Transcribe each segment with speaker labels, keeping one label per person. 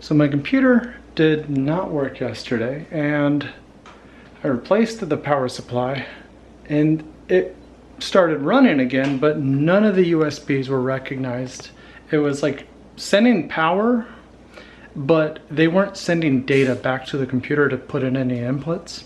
Speaker 1: So my computer did not work yesterday, and I replaced the power supply and it started running again, but none of the USBs were recognized. It was like sending power, but they weren't sending data back to the computer to put in any inputs.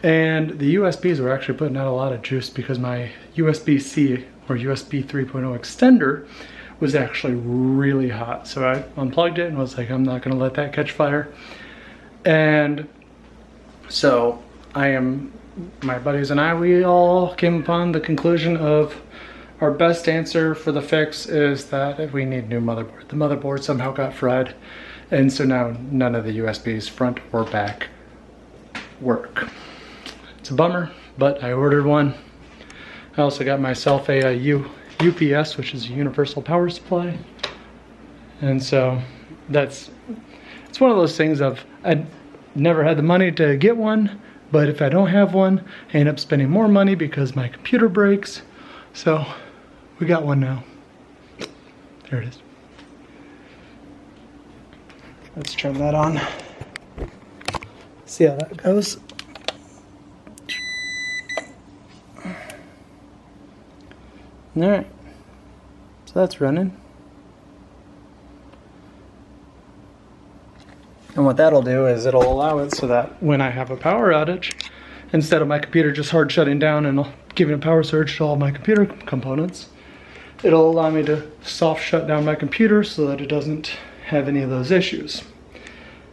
Speaker 1: And the USBs were actually putting out a lot of juice because my USB-C or USB 3.0 extender was actually really hot. So I unplugged it and was like, I'm not gonna let that catch fire. And so my buddies and I, we all came upon the conclusion of our best answer for the fix is that we need a new motherboard. The motherboard somehow got fried, and so now none of the USBs, front or back, work. It's a bummer, but I ordered one. I also got myself a UPS, which is a universal power supply. And so it's one of those things of, I never had the money to get one, but if I don't have one, I end up spending more money because my computer breaks. So we got one now. There it is. Let's turn that on. See how that goes. All right, so that's running. And what that'll do is it'll allow it so that when I have a power outage, instead of my computer just hard shutting down and giving a power surge to all my computer components, it'll allow me to soft shut down my computer so that it doesn't have any of those issues.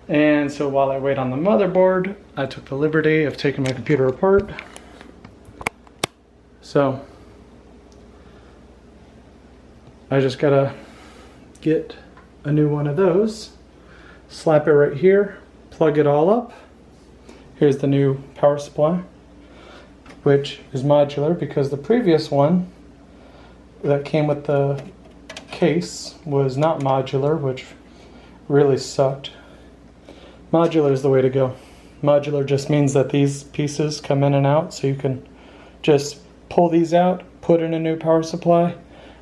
Speaker 1: And so while I wait on the motherboard, I took the liberty of taking my computer apart. So I just gotta get a new one of those, slap it right here, plug it all up. Here's the new power supply, which is modular because the previous one that came with the case was not modular, which really sucked. Modular is the way to go. Modular just means that these pieces come in and out, so you can just pull these out, put in a new power supply,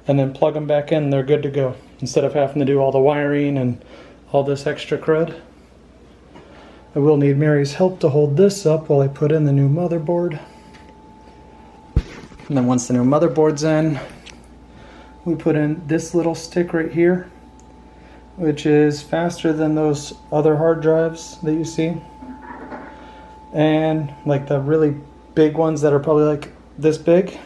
Speaker 1: and then plug them back in, they're good to go. Instead of having to do all the wiring and all this extra crud. I will need Mary's help to hold this up while I put in the new motherboard. And then once the new motherboard's in, we put in this little stick right here, which is faster than those other hard drives that you see. And like the really big ones that are probably like this big,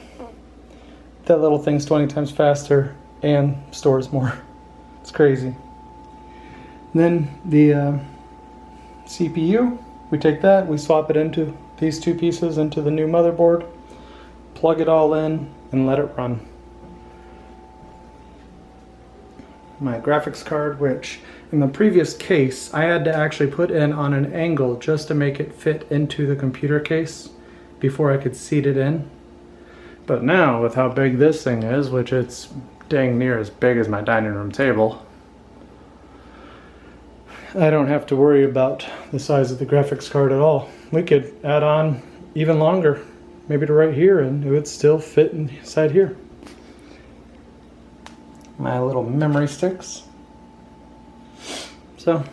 Speaker 1: that little thing's 20 times faster and stores more. It's crazy. And then the CPU, we take that, we swap it into these two pieces into the new motherboard, plug it all in, and let it run. My graphics card, which in the previous case, I had to actually put in on an angle just to make it fit into the computer case before I could seat it in. But now, with how big this thing is, which it's dang near as big as my dining room table, I don't have to worry about the size of the graphics card at all. We could add on even longer, maybe to right here, and it would still fit inside here. My little memory sticks. So,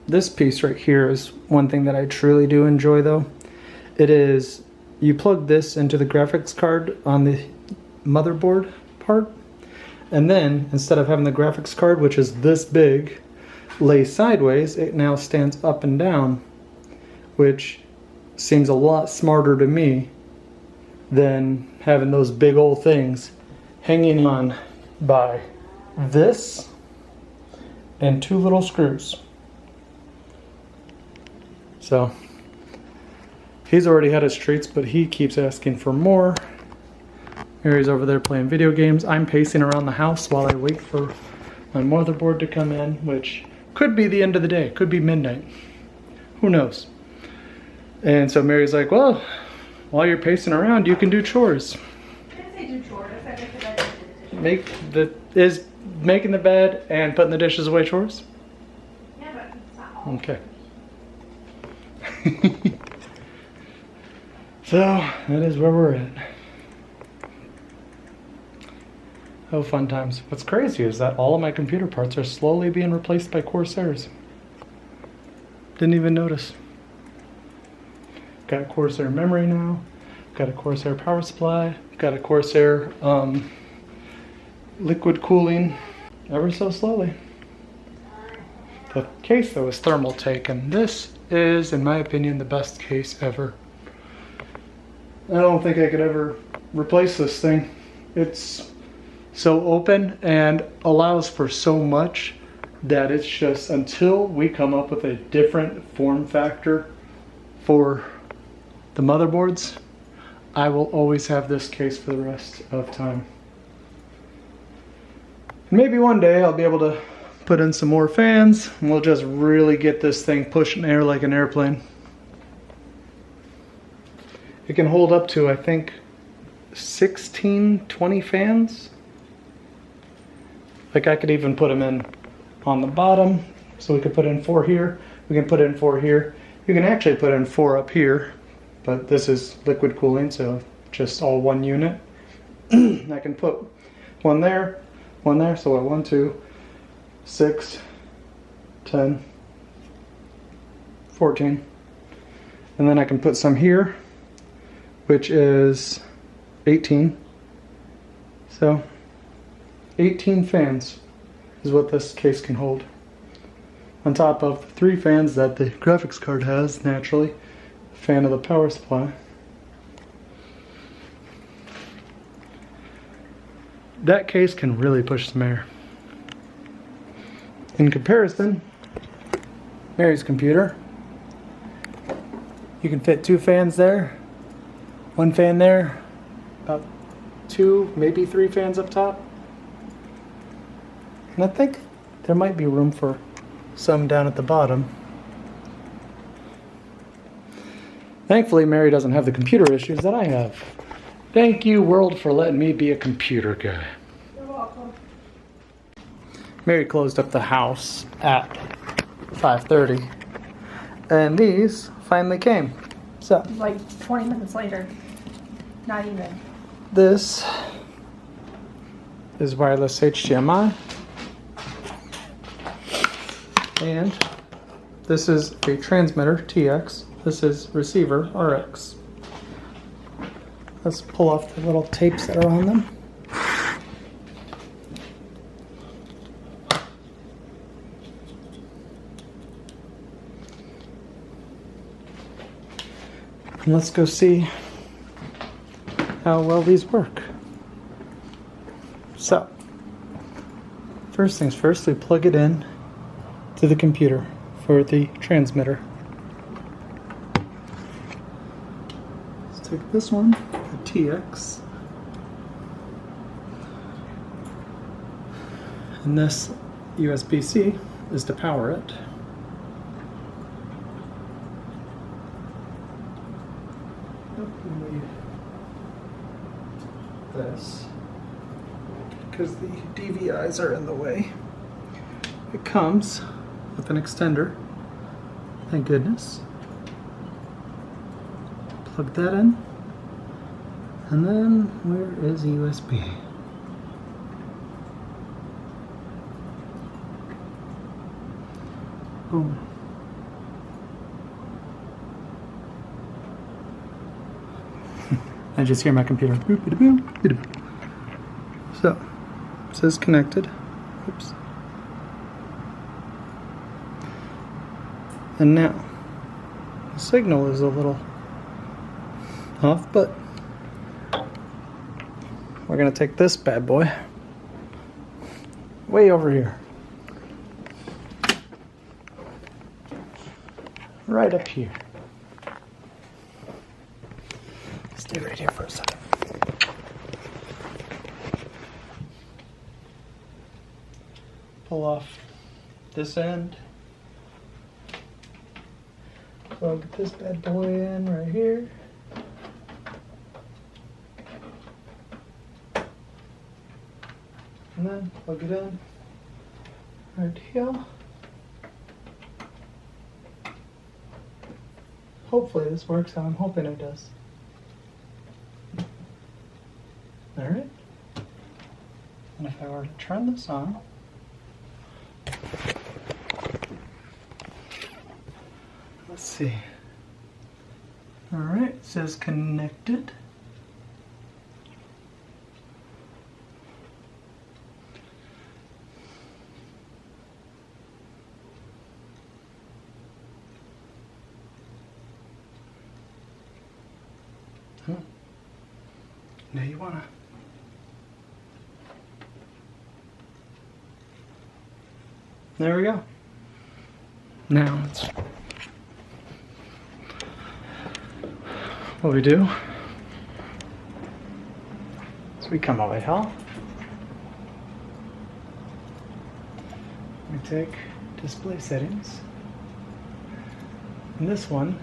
Speaker 1: this piece right here is one thing that I truly do enjoy though. It is, you plug this into the graphics card on the motherboard part, and then instead of having the graphics card, which is this big, lay sideways, it now stands up and down, which seems a lot smarter to me than having those big old things hanging on by this and two little screws. So he's already had his treats, but he keeps asking for more. Mary's over there playing video games. I'm pacing around the house while I wait for my motherboard to come in, which could be the end of the day, could be midnight. Who knows? And so Mary's like, well, while you're pacing around, you can do chores.
Speaker 2: I didn't say do chores, I said make the bed.
Speaker 1: Is making the bed and putting the dishes away chores?
Speaker 2: Yeah, but it's not all.
Speaker 1: Okay. So that is where we're at. Oh, fun times. What's crazy is that all of my computer parts are slowly being replaced by Corsairs. Didn't even notice. Got a Corsair memory now. Got a Corsair power supply. Got a Corsair liquid cooling. Ever so slowly. The case though is thermal take, and this is, in my opinion, the best case ever. I don't think I could ever replace this thing. It's so open and allows for so much that it's just, until we come up with a different form factor for the motherboards, I will always have this case for the rest of time. Maybe one day I'll be able to put in some more fans and we'll just really get this thing pushing air like an airplane. It can hold up to, I think, 20 fans. Like I could even put them in on the bottom, so we could put in 4 here. We can put in 4 here. You can actually put in 4 up here, but this is liquid cooling, so just all one unit. I can put one there, so what, 1, 2, 6, 10, 14. And then I can put some here, which is 18. So 18 fans is what this case can hold. On top of the 3 fans that the graphics card has, naturally. Fan of the power supply. That case can really push some air. In comparison, Mary's computer, you can fit 2 fans there, 1 fan there, about 2, maybe 3 fans up top. And I think there might be room for some down at the bottom. Thankfully, Mary doesn't have the computer issues that I have. Thank you, world, for letting me be a computer guy.
Speaker 2: You're welcome.
Speaker 1: Mary closed up the house at 5:30, and these finally came. So,
Speaker 2: Like 20 minutes later. Not even.
Speaker 1: this is wireless HDMI, and this is a transmitter, TX. This is receiver, RX. Let's pull off the little tapes that are on them. And let's go see how well these work. So, first things first, we plug it in to the computer for the transmitter. Let's take this one, the TX, and this USB-C is to power it. This, because the DVIs are in the way. It comes with an extender, thank goodness. Plug that in, and then where is USB? Boom. I just hear my computer. So, it says connected. Oops. And now, the signal is a little off, but we're going to take this bad boy way over here. Right up here. Stay right here for a second. Pull off this end. Plug this bad boy in right here. And then plug it in right here. Hopefully this works how I'm hoping it does. Alright. I'm I were to turn this on, let's see. All right, it says connected. Huh. Now you wanna. There we go. Now it's what we do is we come over here. We take display settings. And this one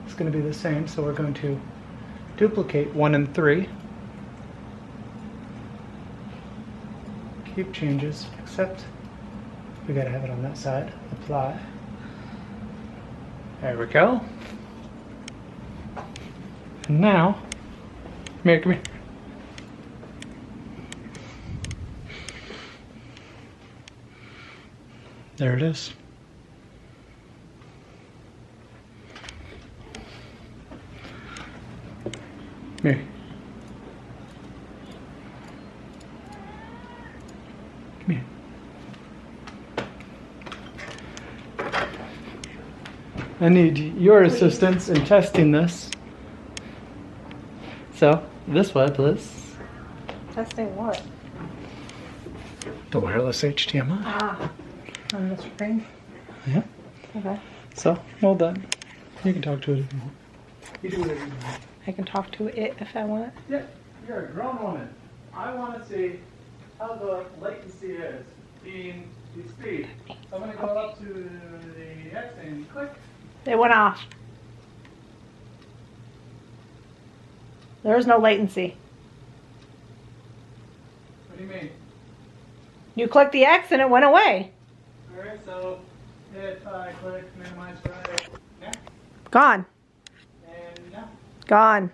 Speaker 1: is going to be the same, so we're going to duplicate 1 and 3. Keep changes, except we gotta have it on that side. Apply. There we go. And now, come here. There it is. Here. Come here. I need your assistance in testing this. So, this way, please.
Speaker 2: Testing what?
Speaker 1: The wireless HDMI.
Speaker 2: Ah, on the screen.
Speaker 1: Yeah.
Speaker 2: Okay.
Speaker 1: So, well done. You can talk to it if you want. You do whatever you want.
Speaker 2: I can talk to it if I want.
Speaker 1: Yeah, you're a grown woman. I want to see how the latency is in the speed. So I'm going to go up to the X and click.
Speaker 2: It went off. There is no latency.
Speaker 1: What do you mean?
Speaker 2: You clicked the X and it went away.
Speaker 1: Alright, so if I click minimize right now,
Speaker 2: Gone.
Speaker 1: and now.
Speaker 2: Gone.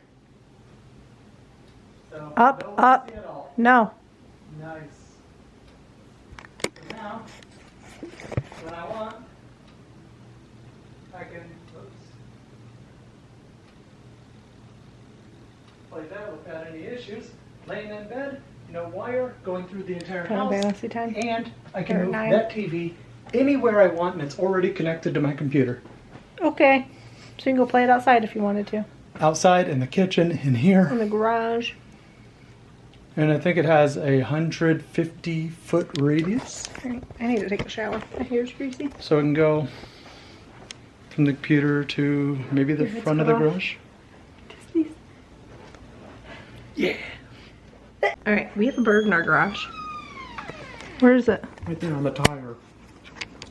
Speaker 1: So
Speaker 2: Up,
Speaker 1: no
Speaker 2: up.
Speaker 1: latency at all.
Speaker 2: No.
Speaker 1: Nice. So now, when I want, I can, play that without any issues. Laying in bed, no wire going through the entire
Speaker 2: Kind of
Speaker 1: house,
Speaker 2: fantasy time.
Speaker 1: and I can
Speaker 2: Or
Speaker 1: move
Speaker 2: 9.
Speaker 1: that TV anywhere I want, and it's already connected to my computer.
Speaker 2: Okay. So you can go play it outside if you wanted to.
Speaker 1: Outside, in the kitchen, in here,
Speaker 2: In the garage.
Speaker 1: and I think it has a 150-foot radius,
Speaker 2: Alright, I need to take a shower. My hair's greasy.
Speaker 1: so I can go from the computer to maybe the
Speaker 2: Your head's
Speaker 1: front of
Speaker 2: cut
Speaker 1: the
Speaker 2: off.
Speaker 1: garage.
Speaker 2: Please.
Speaker 1: Yeah.
Speaker 2: Alright, we have a bird in our garage. Where is it?
Speaker 1: Right there on the tire.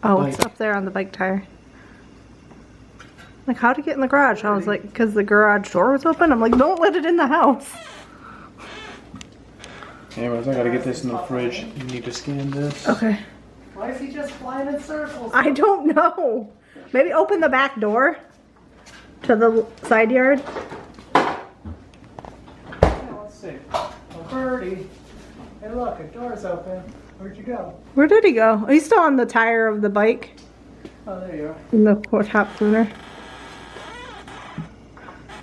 Speaker 2: Oh, it's
Speaker 1: Bike.
Speaker 2: up there on the bike tire. Like, how'd it get in the garage? I was like, because the garage door was open. I'm like, don't let it in the house.
Speaker 3: Anyways, I gotta get this in the fridge. You need to scan this.
Speaker 2: Okay.
Speaker 1: Why is he just flying in circles?
Speaker 2: I don't know. Maybe open the back door to the side yard.
Speaker 1: Yeah, let's see. Oh, birdie. Hey, look, a door's open. Where'd you go?
Speaker 2: Where did he go? He's still on the tire of the bike
Speaker 1: Oh, there you are.
Speaker 2: in the top cleaner.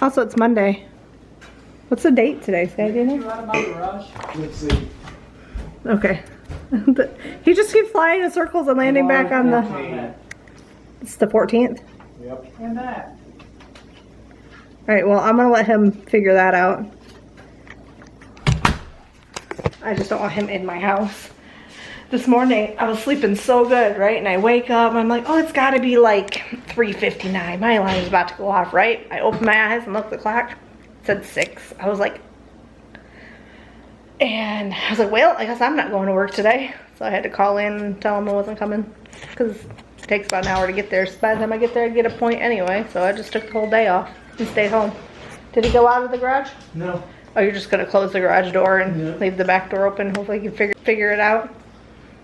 Speaker 2: Also, it's Monday. What's the date today, Skye? Do you know?
Speaker 1: You out of my garage? Let's see.
Speaker 2: Okay. He just keeps flying in circles and landing back on the... It's the 14th?
Speaker 3: Yep.
Speaker 1: And that.
Speaker 2: Alright, well, I'm gonna let him figure that out. I just don't want him in my house. This morning, I was sleeping so good, right? And I wake up, and I'm like, oh, it's gotta be like 3:59. My alarm is about to go off, right? I open my eyes and look at the clock. It said 6. I was like... And I was like, well, I guess I'm not going to work today. So I had to call in and tell him I wasn't coming. Because it takes about an hour to get there. So by the time I get there, I get a point anyway. So I just took the whole day off and stayed home. Did he go out of the garage?
Speaker 1: No.
Speaker 2: Oh, you're just going to close the garage door and
Speaker 1: Yeah.
Speaker 2: leave the back door open. Hopefully you can figure it out.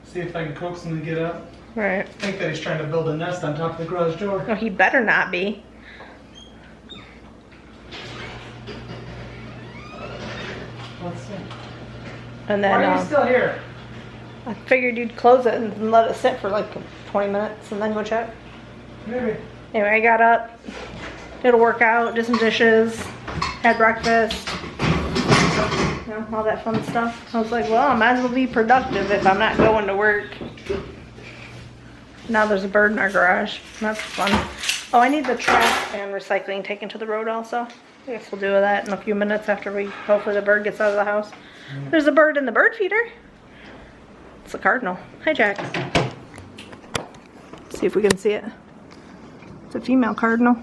Speaker 1: See if I can coax him to get up.
Speaker 2: Right.
Speaker 1: I think that he's trying to build a nest on top of the garage door.
Speaker 2: No, he better not be.
Speaker 1: Let's see.
Speaker 2: And then
Speaker 1: Why are you still here?
Speaker 2: I figured you'd close it and let it sit for like 20 minutes and then go check.
Speaker 1: Maybe.
Speaker 2: Anyway, I got up, did a workout, did some dishes, had breakfast, you know, all that fun stuff. I was like, well, I might as well be productive if I'm not going to work. Now there's a bird in our garage. That's fun. Oh, I need the trash and recycling taken to the road also. I guess we'll do that in a few minutes after hopefully the bird gets out of the house. There's a bird in the bird feeder. It's a cardinal. Hi, Jack. See if we can see it. It's a female cardinal.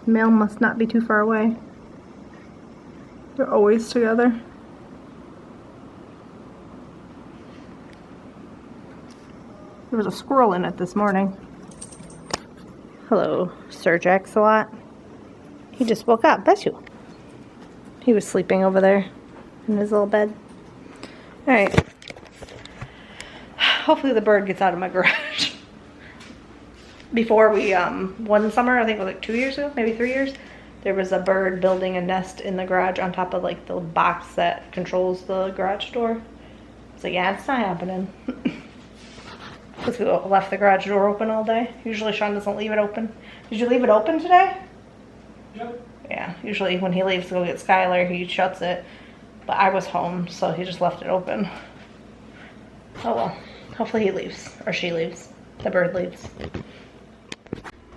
Speaker 2: Male must not be too far away. They're always together. There was a squirrel in it this morning. Hello, Sir Jack-a-Lot. He just woke up. Bless you. He was sleeping over there in his little bed. Alright. Hopefully the bird gets out of my garage. Before we, one summer, I think it was like 2 years ago, maybe 3 years, there was a bird building a nest in the garage on top of like the box that controls the garage door. So yeah, it's not happening. Because we left the garage door open all day. Usually Shaun doesn't leave it open. Did you leave it open today?
Speaker 1: Yep.
Speaker 2: Yeah, usually when he leaves to go get Skylar, he shuts it. But I was home, so he just left it open. Oh well. Hopefully he leaves. Or she leaves. The bird leaves.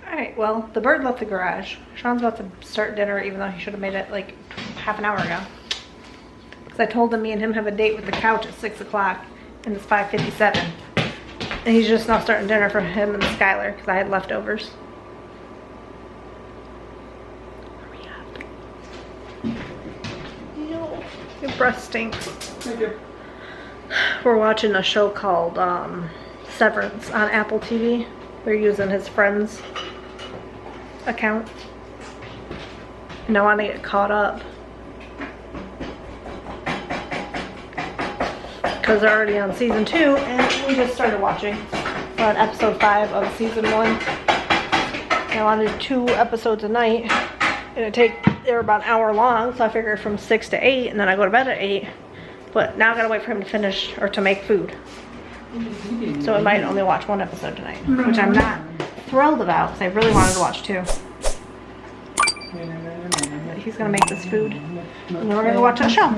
Speaker 2: Alright, well, the bird left the garage. Shaun's about to start dinner, even though he should have made it like half an hour ago. Because I told him me and him have a date with the couch at 6 o'clock, and it's 5:57. And he's just now starting dinner for him and Skylar, because I had leftovers. Hurry up. No, your breath stinks.
Speaker 1: Thank you.
Speaker 2: We're watching a show called Severance on Apple TV. They're using his friend's account. And I want to get caught up. Because they're already on season 2 and we just started watching. We're on episode 5 of season 1. And I wanted 2 episodes a night. And they're about an hour long, so I figured from 6 to 8 and then I go to bed at 8. But now I gotta wait for him to finish or to make food. So I might only watch 1 episode tonight, which I'm not thrilled about because I really wanted to watch 2. But he's gonna make this food and then we're gonna watch a show.